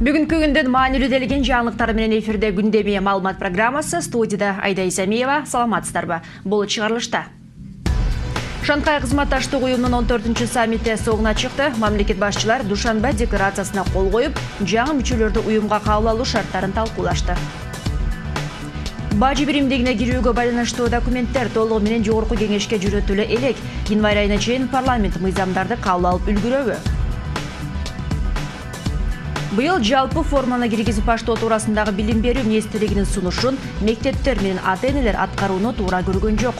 Бүгүнкү күндүн маанилүү делеген жаңылыктар менен эфирде күндөмө маалымат программасы. Студияда Айда Исамиева. Саламатсыздарбы? Бул чыгарылышта. Шанхай кызматташтык уюмунун 14-чү саммити соңуна чыкты. Мамлекет башчылар Душанбе декларациясына кол коюп, жаңы мүчөлөрдү уюмга кабыл алуу шарттарын талкуулашты. Бажы биримдигине кирүүгө байланыштуу документтер толугу менен жогорку кеңешке жөнөтүлө элек. Январь айына чейин парламент мыйзамдарды кабыл алып үлгүрөбү? Быйыл жалпы форманы киргизип баштоо туурасындагы билим берүү министрлигинин сунушун мектептер менен ата-энелер аткарууну туура көргөн жок.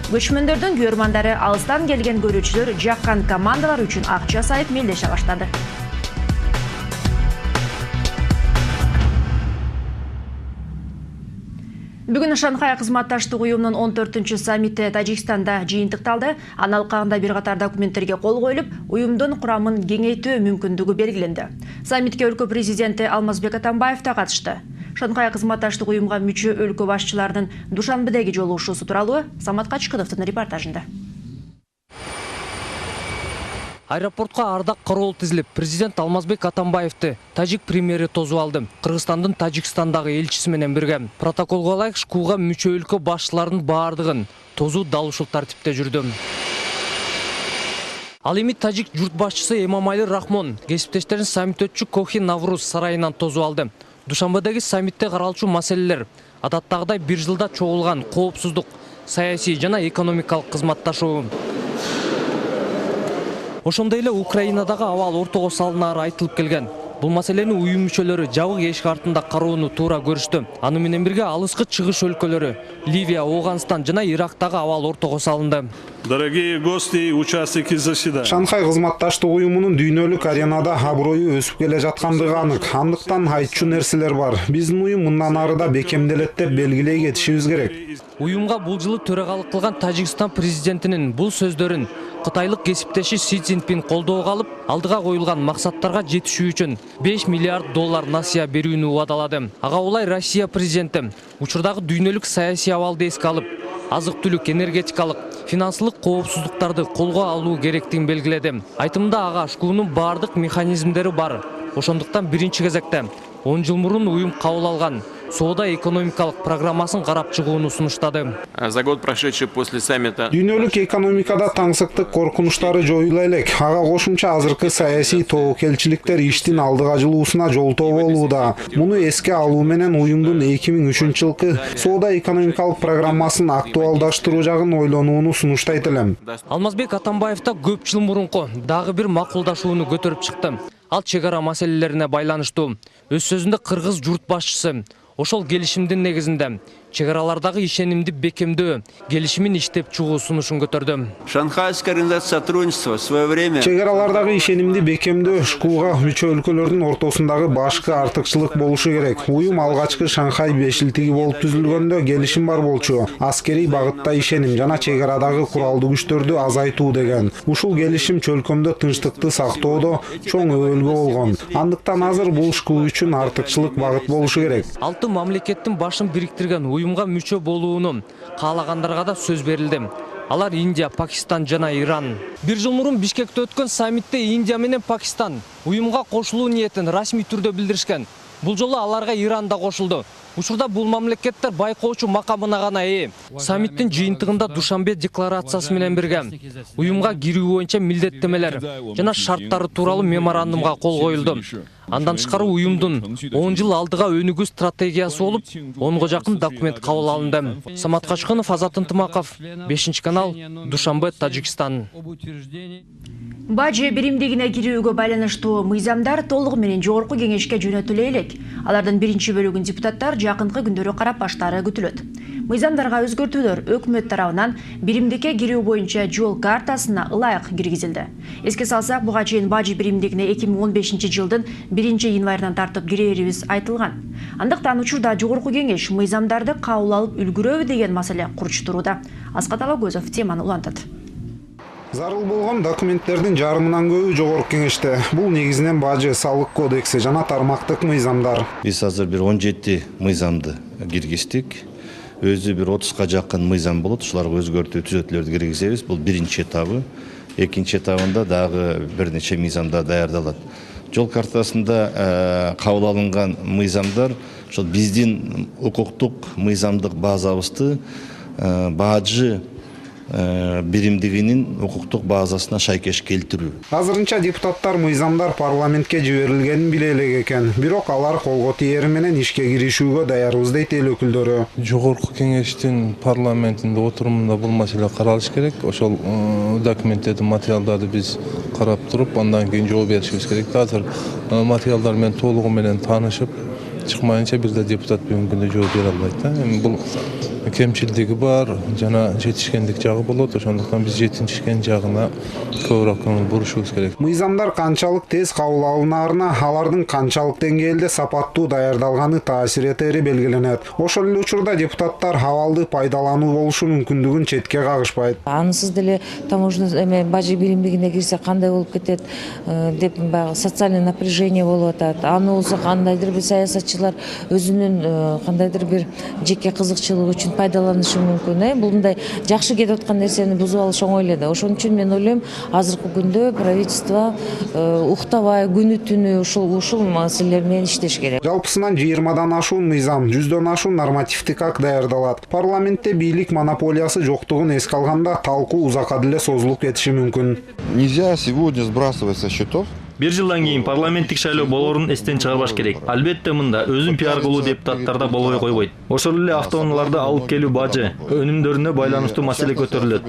Көчмөндөрдүн көрмандары алыстан келген көрүүчүлөр жаккан командалар үчүн акча сайып мелдеше баштады. Бүгүн Шанхай кызматташтык уюмунун 14-чү саммити Тажикстанда жыйынтыкталды. Аналыкагында бир катар документтерге кол коюлуп, уюмдун курамын кеңейтүү мүмкүндүгү белгиленди. Саммитке өлкө президенти Алмазбек Атамбаев да катышты. Шанхай кызматташтык уюмга мүчө өлкө башчыларынын Душанбедеги жолугушуусу тууралуу Самат Качкыновдун репортажында. Аэропортқа ардак кароол тизилип, президент Алмазбек Атамбаевти тажик премьери тосуп алды. Кыргызстандын Тажикстандагы элчиси менен бирге протоколго ылайык шкууга мүчө өлкө башчыларынын баардыгын тосуу дал ушул тартипте жүрдү. Ал эми тажик журт башчысы Эмомали Рахмон кесиптештерин саммит өтчү Кохи Навруз сарайынан тосуп алды. Душанбедеги саммитте каралчу маселелер адаттагыдай бир жылда чогулган коопсуздук, саясий жана экономикалык кызматташуу. Ошондой эле Украинадагы абал ортого салынаары айтылып келген. Бул маселени уюм мүчөлөрү жабык эшик артында кароону туура көрүштү. Аны менен бирге алыскы чыгыш өлкөлөрү Ливия, Ооганстан жана Ирактагы абал ортого салынды. Дорогие гости и участники заседания. Шанхай кызматташтык уюмунун дүйнөлүк аренада аброю өсүп келе жаткандыгы анык. Андыктан айтчу нерселер бар. Биздин уюм мындан ары да бекемделет деп белгилей кетишибиз керек. Уюмга бул жылы төрагалык кылган Тажикстан президентинин бул сөздөрүн кытайлык кесиптеши Си Цзиньпин колдоого алып, алдыга коюлган максаттарга жетишүү үчүн $5 миллиард насыя берүүнү убадалады. Ага улай Россия президенти учурдагы дүйнөлүк саясий абалды эске алып, азык-түлүк, энергетикалык, финансылык коопсуздуктарды колго алуу керектигин белгиледи. Айтымында ага шкуунун бардык механизмдери бар. Ошондуктан биринчи кезекте 10 жыл мурун уюм кабыл алган соода-экономикалык программасын карап чыгууну сунуштады. За год, прошедший после саммита, Дүйнөлүк экономикада таңсыктык коркунучтары жоюла элек. Ага кошумча азыркы саясий тобокелчиликтер иштин алдыга жылуусуна жолтоо болууда. Муну эске алуу менен уюмдун 2003 жылкы соода-экономикалык программасын актуалдаштыруу жагын ойлонууну сунуштайт элем. Алмазбек Атамбаев да көп жыл мурунку дагы бир макулдашууну көтөрүп чыкты. Ал чек ара маселелерине байланыштуу. Өз сөзүндө кыргыз журт башчысы ошол келишимдин негизинде чек аралардагы ишенимди бекемдөө келишимин иштеп чыгуу сунушун көтөрдү. Шанхайская организация сотрудничества в свое время Чек аралардагы ишенимди бекемдөө шкууга мүчө өлкөлөрдүн ортосундагы башкы артыкчылык болушу керек. Уюм алгачкы Шанхай бешилтиги болуп түзүлгөндө келишим бар болчу. Аскерий багытта ишеним жана чек арадагы куралдуу күчтөрдү азайтуу деген. Ушул келишим чөлкөмдө тынчтыкты сактоодо чоң өбөлгө болгон. Андыктан азыр бул шкуу үчүн артыкчылык багыт болушу керек. Алты мамлекеттин башын бириктирген уюмга мүчө болууну каалагандарга да сөз берилди. Алар Индия, Пакистан жана Иран. Бир жыл мурун Бишкекте өткөн саммитте Индия менен Пакистан уюмга кошулуу ниетин расмий түрдө билдиришкен. Бул жолу аларга Иран да кошулду. Учурда бул мамлекеттер байкоочу макамына гана ээ. Саммиттин жыйынтыгында Душанбе декларациясы менен бирге уюмга кирүү боюнча милдеттемелер жана шарттары тууралуу меморандумга кол коюлду. Андан тышкары уюмдун 10 жыл алдыга өнүгүү стратегиясы болуп, 10го жакын документ кабыл алынды. Самат Качкынов, Азат Ынтымаков, 5-канал, Душанбе, Тажикстан. Бажы биримдигине кирүүгө байланыштуу мыйзамдар толугу менен жогорку кеңешке жөнөтүлө элек. Алардын биринчи бөлүгүн депутаттар жакынкы күндөрү карап баштаары күтүлөт. Мыйзамдарга өзгөртүүлөр өкмөт тарабынан биримдикке кирүү боюнча жол картасына ылайык киргизилди. Эске салсак, буга чейин бажы биримдигине 2015 жылдын 1-январынан тартып кирерибиз айтылган. Андыктан учурда жогорку кеңеш мыйзамдарды кабыл алып үлгүрөбү деген маселе курчтурууда. Аскат Алагөзов теманы улантат. Зарыл болгон документтердин жарымынан көбү жогорку кеңеште. Бул негизинен бажы, салык кодекси жана тармактык мыйзамдар. Биз азыр бир 17 мыйзамды киргиздик. Өзү бир 30га жакын мыйзам болот. Ушуларга өзгөртүү түзөтүүлөрдү киргизебиз. Бул биринчи этабы. Экинчи этабында дагы бир нече мыйзамдар даярдалат. Жол картасында кабыл алынган мыйзамдар ошол биздин укуктук мыйзамдык базабызды бажы биримдигинин укуктук базасына шайкеш келтирүү. Азырынча депутаттар мыйзамдар парламентке жиберилгенин биле элек экен. Бирок алар колго тиери менен ишке киришүүгө даярбыз дейт эл өкүлдөрү. Жогорку кеңештин парламентинде отурумунда бул маселе каралыш керек. Ошол документтерди, материалдарды биз карап туруп, андан кийин жооп беришибиз керек. Азыр материалдар менен толугу менен таанышып, чыкмайынча бир да депутат бүгүнкү күндө жооп бере албайт да. Эми бул кемчилдиги бар, жана жетишкендик жагы болот. Ошондуктан биз жетишкен жагына көбүрөөк көңүл бурушубуз керек. Мыйзамдар канчалык тез кабыл алынаарына алардын канчалык деңгээлде сапаттуу даярдалганы таасир этери белгиленет. Ошол эле учурда депутаттар абалды пайдалануу болушу мүмкүндүгүн четке кагышпайт. Анысыз деле таможня бажы биримдигине кирсе кандай болуп кетет деп баягы социальный напряжение болуп атат. Аны болсо кандайдыр бир саясатчылар өзүнүн кандайдыр бир жеке кызыкчылыгы үчүн пайдаланышы мүмкүн. Бул мындай жакшы кетип аткан нерсени бузуп алыш оңой эле да. Ошон үчүн мен ойлойм, азыркы күндө правительство уктабай күнү түнү ушул маселелер менен иштеш керек. Жалпысынан 20дан ашуун мыйзам, 100дөн ашуун нормативдик акт даярдалат. Парламентте бийлик монополиясы жоктугун эске алганда талкуу узакка деле созулуп кетиши мүмкүн. Нельзя сегодня сбрасывать со счетов. Бир жылдан кийин парламенттик шайлоо болоорун эстен чыгарбаш керек. Албетте мында өзүн пиар кылуу депутаттарда болбой койбойт. Ошол эле автоунааларды алып келүү бажы өнүмдөрүнө байланыштуу маселе көтөрүлөт.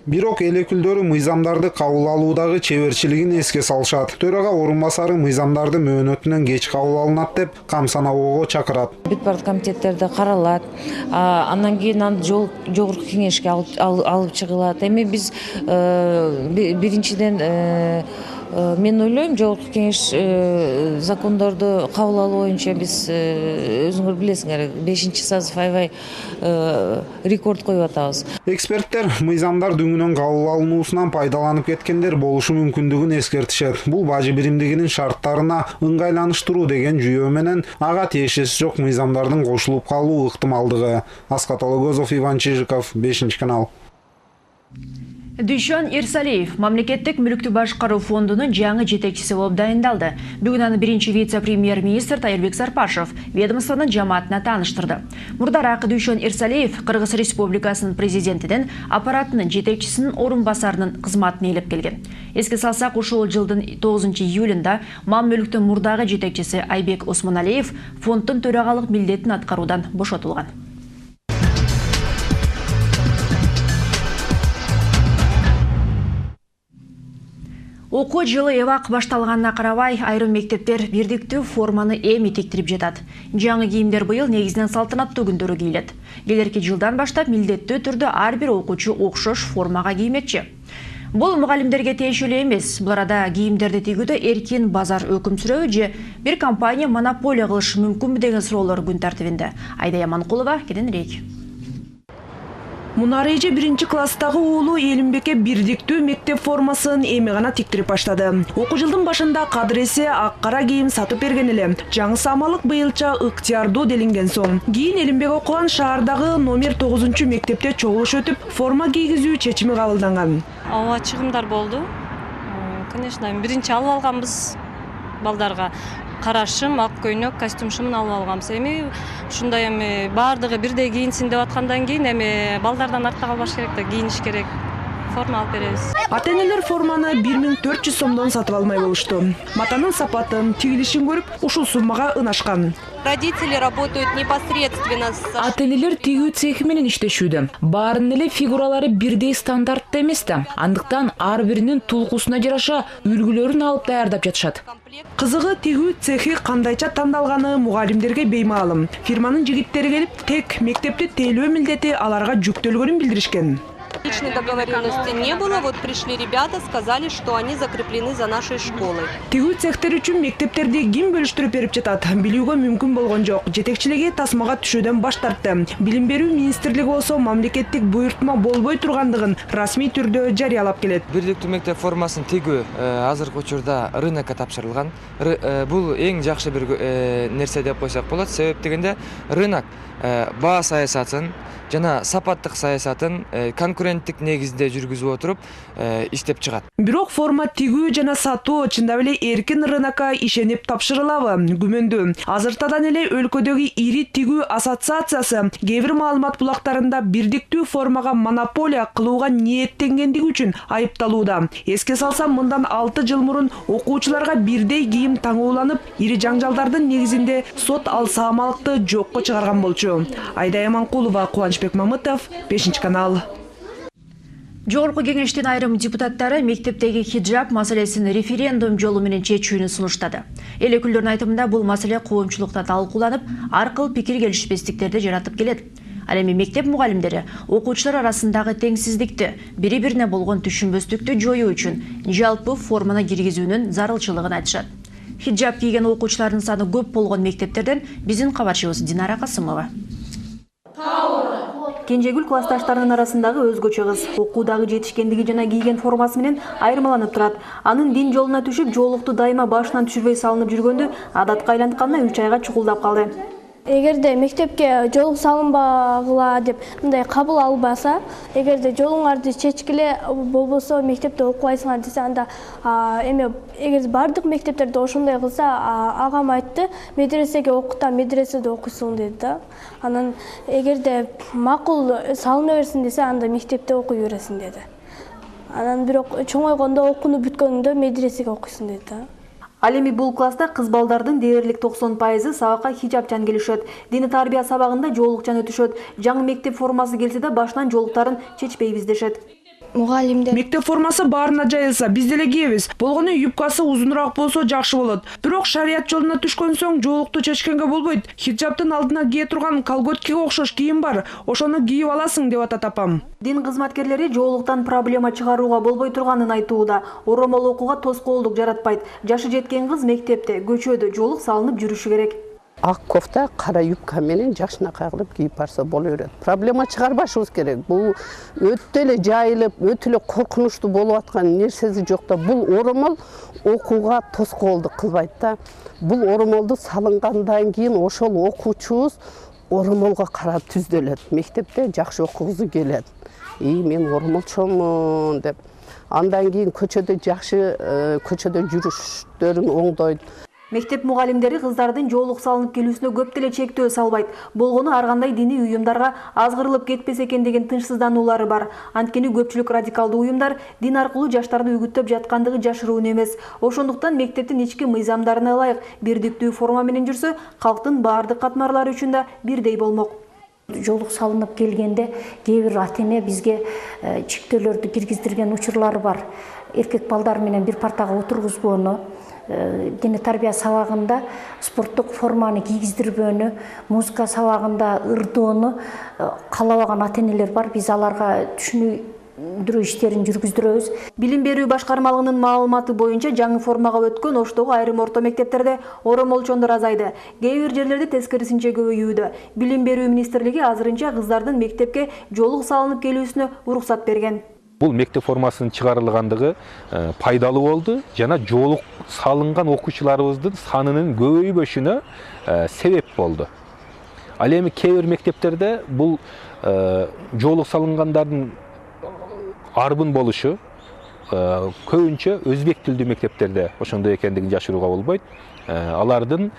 Бирок эл өкүлдөрү мыйзамдарды кабыл алуудагы чеберчилигин эске салышат. Төрага орун басары мыйзамдарды мөөнөтүнөн кеч кабыл алынат деп кам санабоого чакырат. Бүт бардык комитеттерде каралат. Андан кийин аны жогорку кеңешке алып чыгылат. Эми биз биринчиден мен ойлойм, жогорку кеңеш закондорду кабыл алуу боюнча биз өзүңөр билесиңер 5-сазыв аябай рекорд коюп атабыз. Эксперттер мыйзамдар дүңүнөн кабыл алынуусунан пайдаланып кеткендер болушу мүмкүндүгүн эскертишет. Бул бажы биримдигинин шарттарына ыңгайланыштыруу деген жүйө менен ага тиешеси жок мыйзамдардын кошулуп калуу ыктымалдыгы. Аскат Ологозов, Иван Чижиков, 5-канал. Дүйшөн Ирсалиев мамлекеттик мүлүктү башкаруу фондунун жаңы жетекчиси болуп дайындалды. Бүгүн аны биринчи вице-премьер-министр Тайырбек Сарпашев ведомствонун жамаатына тааныштырды. Мурдараак Дүйшөн Ирсалиев Кыргыз Республикасынын президентинин аппаратынын жетекчисинин орун басарынын кызматын ээлеп келген. Эске салсак, ушул жылдын 9-июлунда мал мүлүктүн мурдагы жетекчиси Айбек Осмоналиев фонддун төрагалык милдетин аткаруудан бошотулган. Окуу жылы эвак башталганына карабай, айрым мектептер бирдиктүү форманы эми тиктирип жатат. Жаңы кийимдер быйыл негизинен салтанаттуу күндөрү кийилет. Келерки жылдан баштап милдеттүү түрдө ар бир окуучу окшош формага киймекчи. Бул мугалимдерге тиешелүү эмес. Бул арада кийимдерди тигүүдө эркин базар өкүм сүрөбү же бир компания монополия кылышы мүмкүнбү деген суроолор күн тартибинде. Айда Яманкулова кененирээк. Мунар эже 1-класстагы уулу Элимбекке бирдиктүү мектеп формасын эми гана тиктирип баштады. Окуу жылдын башында кадыресе ак кара кийим сатып берген эле. Жаңы самалык быйылча ыктыярдуу делинген соң. Кийин Элимбек окуган шаардагы номер 9-мектепте чогулуш өтүп, форма кийгизүү чечими кабылданган. Ооба, чыгымдар болду. Конечно, биринчи алып алганбыз балдарга. Карашым, ак көйнөк, костюмшумун алып алганбыз. Эми ушундай эми баардыгы бирдей кийинсин деп аткандан кийин эми балдардан артта калбаш керек да, кийиниш керек. Форма алып беребиз. Ата-энелер форманы 1400 сомдон сатып алмай болушту. Матанын сапатын, тигилишин көрүп, ушул суммага ынашкан. Родители работают непосредственно с... Ата-энелер тигүү цехи менен иштешүүдө. Баарынын эле фигуралары бирдей стандартта эмес да. Андыктан ар биринин тулкусуна жараша үлгүлөрүн алып даярдап жатышат. Кызыгы, тигүү цехи кандайча тандалганы мугалимдерге беймаалым. Фирманын жигиттери келип, тек мектепти тейлөө милдети аларга жүктөлгөнүн билдиришкен. Личной договоренности не было, вот пришли ребята, сказали, что они закреплены за нашей школой. Тигүү цехтер үчүн мектептерди ким бөлүштүрүп берип жатат, билүүгө мүмкүн болгон жок. Жетекчилиги тасмага түшүүдөн баш тартты. Билим берүү министрлиги болсо мамлекеттик буйртма болбой тургандыгын расмий түрдө жарыялап келет. Бирдиктүү мектеп формасын тигүү азыркы учурда рынокко тапшырылган. Бул эң жакшы бир нерсе деп койсок болот. Себеп дегенде рынок баа саясатын жана сапаттык саясатын, конкуренция трендтик негизде жүргүзүп отуруп иштеп чыгат. Бирок форма тигүү жана сатуу чындап эле эркин рынокко ишенип тапшырылабы? Күмөндүү. Азыртадан эле өлкөдөгү ири тигүү ассоциациясы кээ бир маалымат булактарында бирдиктүү формага монополия кылууга ниеттенгендиги үчүн айыпталууда. Эске салсам, мындан 6 жыл мурун окуучуларга бирдей кийим таңууланып, ири жаңжалдардын негизинде сот ал саамалыкты жокко чыгарган болчу. Айдай Аманкулова, Кубанычбек Мамытов, 5 канал. Жогорку кеңештин айрым депутаттары мектептеги хиджаб маселесин референдум жолу менен чечүүнү сунуштады. Эл өкүлдөрүнүн айтымында бул маселе коомчулукта талкууланып, ар кыл пикир келишпестиктерди жаратып келет. Ал эми мектеп мугалимдери окуучулар арасындагы теңсиздикти, бири-бирине болгон түшүнбөстүктү жоюу үчүн жалпы форманы киргизүүнүн зарылчылыгын айтышат. Хиджаб кийген окуучулардын саны көп болгон мектептерден биздин кабарчыбыз Динара Касымова. Кенжегүл классташтарынын арасындагы өзгөчө кыз окуудагы жетишкендиги жана кийген формасы менен айырмаланып турат. Анын дин жолуна түшүп, жоолукту дайыма башынан түшүрбөй салынып жүргөндү адатка айлантканына 3 айга чукулдап калды. Эгерде мектепке жолук салынбагыла деп мындай кабыл албаса, эгерде жолуңарды чечкиле болбосо мектепте окубайсыңар десе, анда эме эгер бардык мектептерде ошондой кылса, агам айтты, медресеге окута, медреседе окуйсуң деди да. Анан эгерде макул салына берсин десе, анда мектепте окуй бересиң деди. Анан бирок чоңойгондо окууну бүткөндө медресеге окуйсуң деди да. Ал эми бул класста кыз балдардын дээрлик 90% сабакка хиджабчан келишет. Дини тарбия сабагында жоолукчан өтүшөт. Жаңы мектеп формасы келсе да башынан жоолуктарын чечпейбиз дешет. Мугалимдер мектеп формасы баарына жайылса, биз деле кийебиз. Болгону юбкасы узунураак болсо жакшы болот. Бирок шарият жолуна түшкөн соң жоолукту чечкенге болбойт. Хиджабтын алдына кие турган колготкиге окшош кийим бар. Ошону кийип аласың деп атат апам. Дин кызматкерлери жоолуктан проблема чыгарууга болбой турганын айтууда. Оромол окууга тоскоолдук жаратпайт. Жашы жеткен кыз мектепте, көчөдө жоолук салынып жүрүшү керек. Ак кофта, кара юбка менен жашына кагылып кийип барса боло берет. Проблема чыгарбашыбыз керек. Бул өтө эле жайылып, өтө эле коркунучтуу болуп аткан нерсеси жок да. Бул оромол окууга тоскоолдук кылбайт да. Бул оромолду салынгандан кийин ошол окуучубуз оромолго карап түздөлөт. Мектепте жакшы окугусу келет. Мен оромолчомун деп. Андан кийин көчөдө жакшы көчөдө жүрүштөрүн оңдойт. Мектеп мугалимдери кыздардын жоолук салынып келүүсүнө көп деле чектөө салбайт. Болгону ар кандай диний уюмдарга азгырылып кетпесе экен деген тынчсыздануулары бар. Анткени көпчүлүк радикалдуу уюмдар дин аркылуу жаштарды үгүттөп жаткандыгы жашыруун эмес. Ошондуктан мектептин ички мыйзамдарына ылайык бирдиктүү форма менен жүрсө, калктын баардык катмарлары үчүн да бирдей болмок. Жоолук салынып келгенде кээ бир ата-эне бизге чектөөлөрдү киргиздирген учурлары бар. Эркек балдар менен бир партага отургузбоону, дини тарбия сабагында спорттук форманы кийгиздирбөөнү, музыка сабагында ырдоону каалабаган ата-энелер бар. Биз аларга түшүндүрүү иштерин жүргүздүрөбүз. Билим берүү башкармалыгынын маалыматы боюнча жаңы формага өткөн Оштогу айрым орто мектептерде оромолчондор азайды. Кээ бир жерлерде тескерисинче көбөйүүдө. Билим берүү министрлиги азырынча кыздардын мектепке жоолук салынып келүүсүнө уруксат берген. Бул мектеп формасынын чыгарылгандыгы пайдалуу болду жана жоолук салынган окуучуларыбыздын санынын көбөйбөшүнө себеп болду. Ал эми кээ бир мектептерде бул жоолук салынгандардын арбын болушу көбүнчө өзбек тилдүү мектептерде ошондой экендигин жашырууга болбойт. Алардын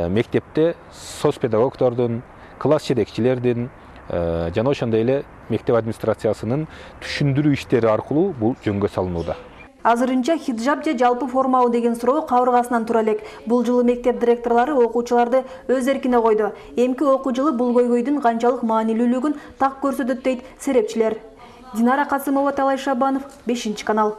мектепте соцпедагогдордун, класс жетекчилердин жана ошондой эле мектеп администрациясынын түшүндүрүү иштери аркылуу бул жөнгө салынууда. Азырынча хиджаб же жалпы формабы деген суроо кабыргасынан тура элек. Бул жылы мектеп директорлору окуучуларды өз эркине койду. Эмки окуу жылы бул көйгөйдүн канчалык маанилүүлүгүн так көрсөтөт дейт серепчилер. Динара Касымова, Талай Шабанов, 5 канал.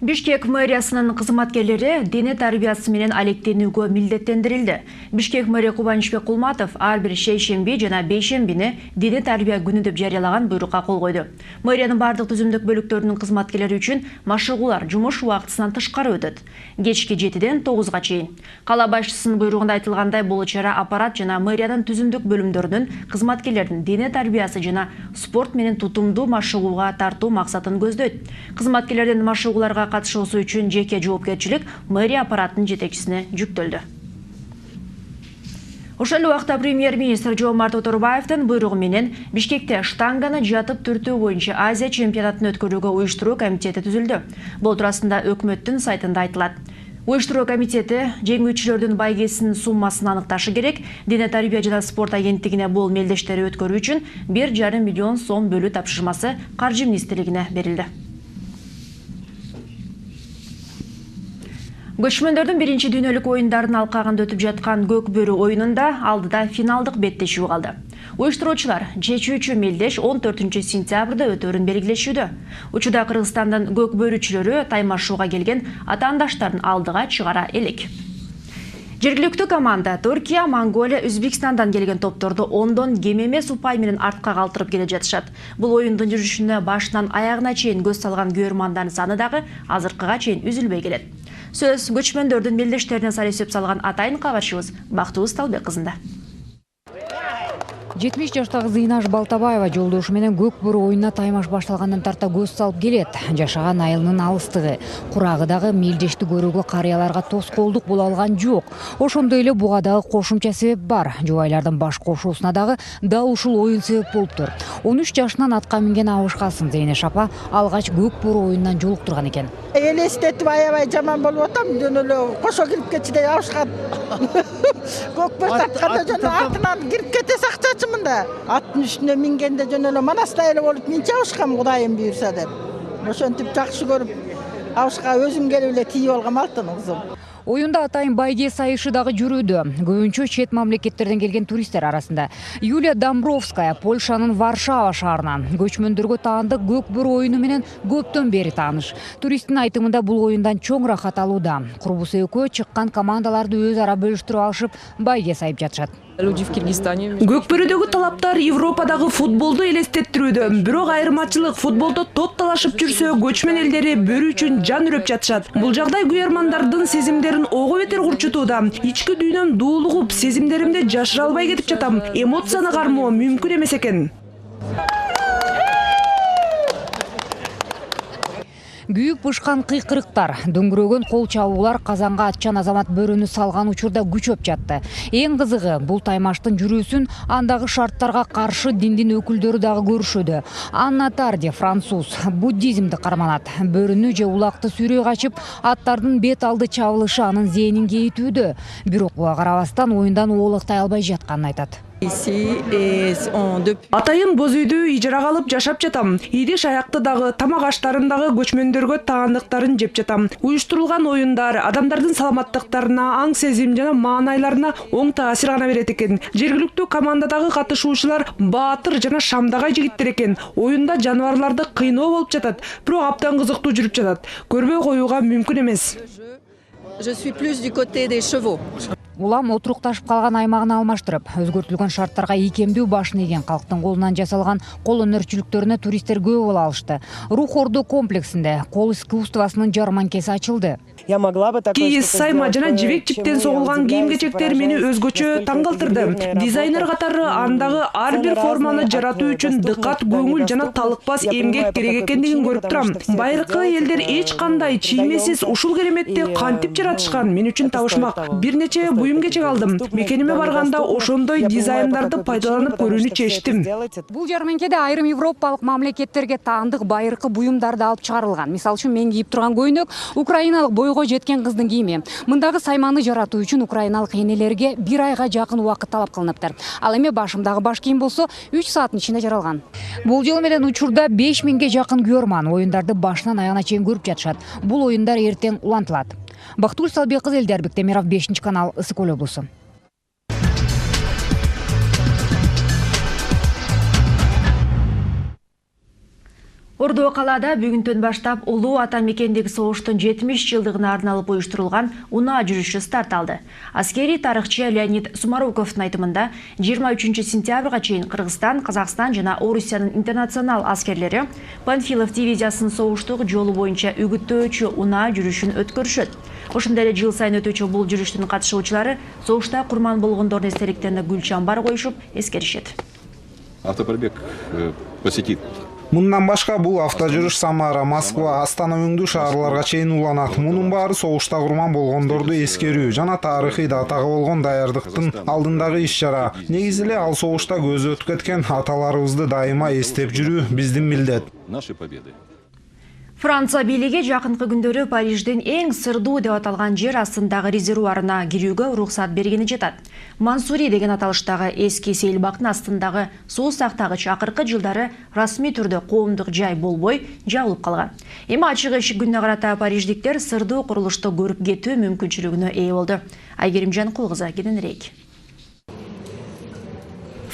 Бишкек мэриясынын кызматкерлери дини тарбиясы менен алектенүүгө милдеттендирилди. Бишкек мэрия Кубанычбек Кулматов ар бир шейшемби жана бейшембини дини тарбия күнү деп жарыялаган буйрукка кол койду. Мэриянын бардык түзүмдүк бөлүктөрүнүн кызматкерлери үчүн машыгуулар жумуш убактысынан тышкары өтөт. Кечки 7-ден 9-га чейин. Кала башчысынын буйругунда айтылгандай, бул чара аппарат жана мэриянын түзүмдүк бөлүмдөрүнүн кызматкерлердин дини тарбиясы жана спорт менен тутумдуу машыгууга тартуу максатын көздөйт. Кызматкерлердин машыгууларга катышуусу үчүн жеке жоопкерчилик мэрия аппаратынын жетекчисине жүктөлдү. Ошол убакта премьер-министр Жомарт Оторбаевдин буйругу менен Бишкекте штанганы жатып түртүү боюнча Азия чемпионатын өткөрүүгө уюштуруу комитети түзүлдү. Бул туурасында өкмөттүн сайтында айтылат. Уюштуруу комитети жеңүүчүлөрдүн байгесинин суммасын аныкташы керек. Дене тарбия жана спорт агенттигине бул мелдештери өткөрүү үчүн 1,5 миллион сом бөлүү тапшырмасы Каржы министрлигине берилди. Көчмөндөрдүн биринчи дүйнөлүк оюндардын алкагында өтүп жаткан көк бөрү оюнунда алдыда финалдык беттешүү калды. Уюштуруучулар чечүүчү мелдеш 14 сентябрда өтөрүн белгилешүүдө. Учурда Кыргызстандын көк бөрүчүлөрү таймашууга келген атаандаштарын алдыга чыгара элек. Жергиликтүү команда Түркия, Монголия, Өзбекстандан келген топторду ондон кем эмес упай менен артка калтырып келе жатышат. Бул оюндун жүрүшүнө башынан аягына чейин көз салган көрөрмандардын саны дагы азыркыга чейин үзүлбөй келет. Сөз көчмөндөрдүн мелдештерине сар эсеп салган атайын кабарчыбыз Бактыбыз Талбек кызында. 70 жаштагы Зыйнаш Балтабаева жолдошу менен көк бөрү оюнуна таймаш башталгандан тарта көз салып келет. Жашаган айылынын алыстыгы, курагы дагы мелдешти көрүүгө карыяларга тоскоолдук боло алган жок. Ошондой эле буга дагы кошумча себеп бар. Жубайлардын баш кошуусуна дагы дал ушул оюн себеп болуптур. 13 жашынан атка минген абышкасын Зейнеш апа алгач көк бөрү оюнунан жолуктурган экен. Элестетип аябай жаман болуп атам, жөн эле кошо кирип кетчидей абышкан. Көк бөрү тартканда жөн атынан кирип кете сакчачымын. Аттын үстүнө мингенде жөн эле манастай эле болуп минче абышкам, Кудайым буйрса деп. Ошентип жакшы көрүп абышка өзүм келип эле тийип алгам алтын кызым. Оюнда атайын байге сайышы дагы жүрүүдө. Көбүнчө чет мамлекеттерден келген туристтер арасында. Юлия Домбровская Польшанын Варшава шаарынан көчмөндөргө таандык көк бөрү оюну менен көптөн бери тааныш. Туристтин айтымында бул оюндан чоң рахат алууда. Курбусу экөө чыккан командаларды өз ара бөлүштүрүп алышып, байге сайып жатышат. Көк бөрүдөгү талаптар Европадагы футболду элестеттирүүдө. Бирок айырмачылык футболдо топ талашып жүрсө, көчмөн элдери бөрү үчүн жан үрөп жатышат. Бул жагдай күйөрмандардын сезимдерин ого бетер курчутууда. Ички дүйнөм дуулугуп, сезимдеримди жашыра албай кетип жатам. Эмоцияны кармоо мүмкүн эмес экен. Күйүп пышкан кыйкырыктар, дөңгөрөгөн кол чабуулар Казанга атчан азамат бөрөнү салган учурда күчөп жатты. Эң кызыгы, бул таймаштын жүрүүсүн андагы шарттарга каршы диндин өкүлдөрү дагы көрүшөдү. Анна Тарди, француз, буддизмди карманат. Бөрүнү же улакты сүйрөй качып, аттардын бет алды чабылышы анын зээнин кейитүүдө. Бирок буга карабастан оюндан оолактай албай жатканын айтат. Атайын боз үйдү ижарага алып жашап жатам. Идиш аякты дагы, тамак аштарын дагы көчмөндөргө таандыктарын жеп жатам. Уюштурулган оюндар адамдардын саламаттыктарына, аң сезим жана маанайларына оң таасир гана берет экен. Жергиликтүү командадагы катышуучулар баатыр жана шамдагай жигиттер экен. Оюнда жаныбарларды кыйноо болуп жатат, бирок абдан кызыктуу жүрүп жатат. Көрбөй коюуга мүмкүн эмес. Улам отурукташып калган аймагын алмаштырып, өзгөртүлгөн шарттарга ийкемдүү башын ийген калктын колунан жасалган кол өнөрчүлүктөрүнө туристтер көп боло алышты. Рух Орду комплексинде кол искусствосунун жарманкеси ачылды. Кийиз, сайма жана жибек жиптен согулган кийим-кечектер мени өзгөчө таң калтырды. Дизайнер катары андагы ар бир форманы жаратуу үчүн дыкат, көңүл жана талыкпас эмгек керек экендигин көрүп турам. Байыркы элдер эч кандай чиймесиз ушул кереметти кантип жаратышкан, мен үчүн табышмак. Бир нече буюм кечек алдым. Мекениме барганда ошондой дизайндарды пайдаланып көрүүнү чечтим. Бул жарманкеде айрым европалык мамлекеттерге таандык байыркы буюмдарды алып чыгарылган. Мисалы үчүн мен кийип турган көйнөк украиналык бойго жеткен кыздын кийими. Мындагы сайманы жаратуу үчүн украиналык энелерге 1 айга жакын убакыт талап кылыныптыр. Ал эми башымдагы баш кийим болсо 3 сааттын ичинде жаралган. Болжол менен учурда 5000ге жакын күйөрман оюндарды башынан аягына чейин көрүп жатышат. Бул оюндар эртең улантылат. Бактыбыз Талбек кызы, Элдербек Темиров, 5-канал, Ысык Көл облусу. Ордо калаада бүгүнтөн баштап улуу ата мекендеги согуштун 70 жылдыгына арналып уюштурулган унаа жүрүшү старт алды. Аскери тарыхчы Леонид Сумаруковдун айтымында 23 сентябрга чейин Кыргызстан, Казакстан жана Орусиянын интернационал аскерлери Панфилов дивизиясынын согуштук жолу боюнча үгүттөөчү унаа жүрүшүн өткөрүшөт. Ошондой эле жыл сайын өтүүчү бул жүрүштүн катышуучулары согушта курман болгондордун эстеликтерине гүл чамбар коюшуп эскеришет. Автопробег посетит. Мындан башка бул автожүрүш Самара, Москва, Астана өңдүү шаарларга чейин уланат. Мунун баары согушта курман болгондорду эскерүү жана тарыхый датага болгон даярдыктын алдындагы иш-чара. Негизи эле ал согушта көзү өтүп кеткен аталарыбызды дайыма эстеп жүрүү биздин милдет. Наши победы. Франция бийлиги жакынкы күндөрү Париждин эң сырдуу деп аталган жер астындагы резервуарына кирүүгө уруксат бергени жатат. Мансури деген аталыштагы эски сейилбактын астындагы суу сактагыч акыркы жылдары расмий түрдө коомдук жай болбой жабылып калган. Эми ачык эшик күнүнө карата париждиктер сырдуу курулушту көрүп кетүү мүмкүнчүлүгүнө ээ болду. Айгерим кулкызы кененирээк.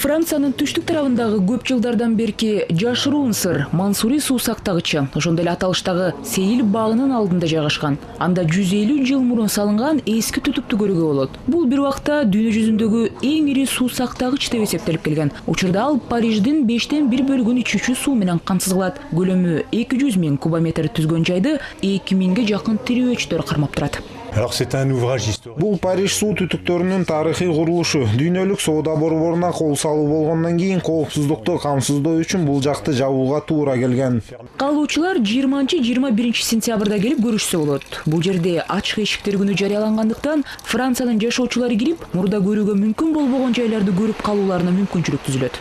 Франциянын түштүк тарабындагы көп жылдардан берки жашыруун сыр Мансури суу сактагычы ошондой эле аталыштагы сейил багынын алдында жайгашкан. Анда 150 жыл мурун салынган эски түтүктү көрүүгө болот. Бул бир убакта дүйнө жүзүндөгү эң ири суу сактагыч деп эсептелип келген. Учурда ал Париждин 5тен 1 бөлүгүн ичүүчү суу менен камсыз кылат. Көлөмү 200 000 кубометр түзгөн жайды 2000ге жакын тирөөчтөр кармап турат. Бул Париж суу түтүктөрүнүн тарыхый курулушу. Дүйнөлүк соода борборуна кол салуу болгондон кийин коопсуздукту камсыздоо үчүн бул жакты жабууга туура келген. Каалоочулар 20-21 сентябрда келип көрүшсө болот. Бул жерде ачык эшиктер күнү жарыялангандыктан Франциянын жашоочулары кирип, мурда көрүүгө мүмкүн болбогон жайларды көрүп калууларына мүмкүнчүлүк түзүлөт.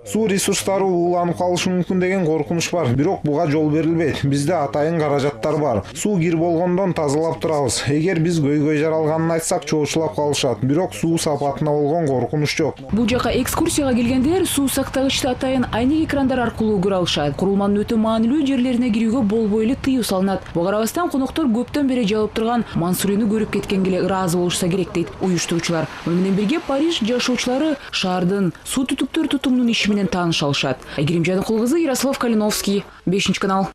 Суу ресурстары ууланып калышы мүмкүн деген коркунуч бар, бирок буга жол берилбейт. Бизде атайын каражаттар бар. Суу кир болгондон тазалап турабыз. Эгер биз көйгөй жаралганын айтсак, чоочулап калышат, бирок суу сапатына болгон коркунуч жок. Бул жака экскурсияга келгендер суу сактагычты атайын айнек экрандар аркылуу көрө алышат. Курулманын өтө маанилүү жерлерине кирүүгө болбой эле тыюу салынат. Буга карабастан коноктор көптөн бери жабылып турган Мансурини көрүп кеткенге эле ыраазы болушса керек дейт уюштуруучулар. Муну менен бирге Париж жашоочулары шаардын суу түтүктөр тутумунун иши менен тааныша алышат. Айгерим Жанкулкызы, Ярослав Калиновский, 5-канал.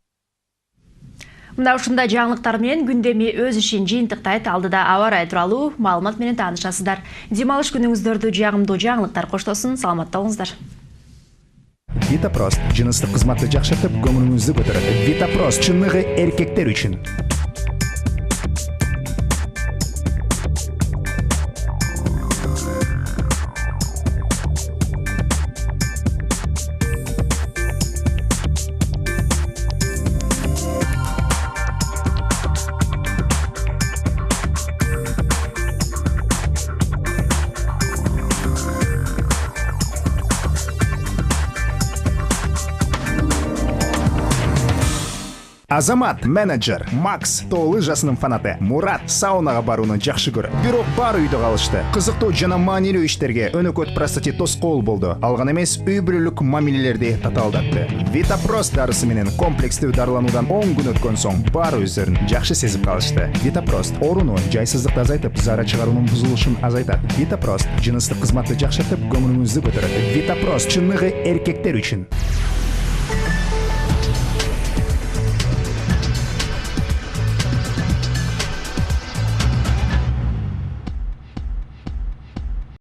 Мына ушундай жаңылыктар менен күндөмү өз ишин жыйынтыктайт. Алдыда аба ырайы тууралуу маалымат менен таанышасыздар. Демалыш күнүңүздөрдү жагымдуу жаңылыктар коштосун. Саламатта болуңуздар. Витапрост жыныстык кызматты жакшыртып, көңүлүңүздү көтөрөт. Витапрост чыныгы эркектер үчүн. Азамат менеджер, Макс тоо лыжасынын фанаты, Мурат саунага барууну жакшы көрөт. Бирок бар үйдө калышты. Кызыктуу жана маанилүү иштерге өнөкөт простати тоскоол болду. Алган эмес, үй бүлөлүк мамилелерди татаалдатты. Витапрост дарысы менен комплекстүү дарылануудан 10 күн өткөн соң бар өздөрүн жакшы сезип калышты. Витапрост ооруну, жайсыздыкты азайтып, заара чыгаруунун бузулушун азайтат. Витапрост жыныстык кызматты жакшыртып, көңүлүңүздү көтөрөт. Витапрост чыныгы эркектер үчүн.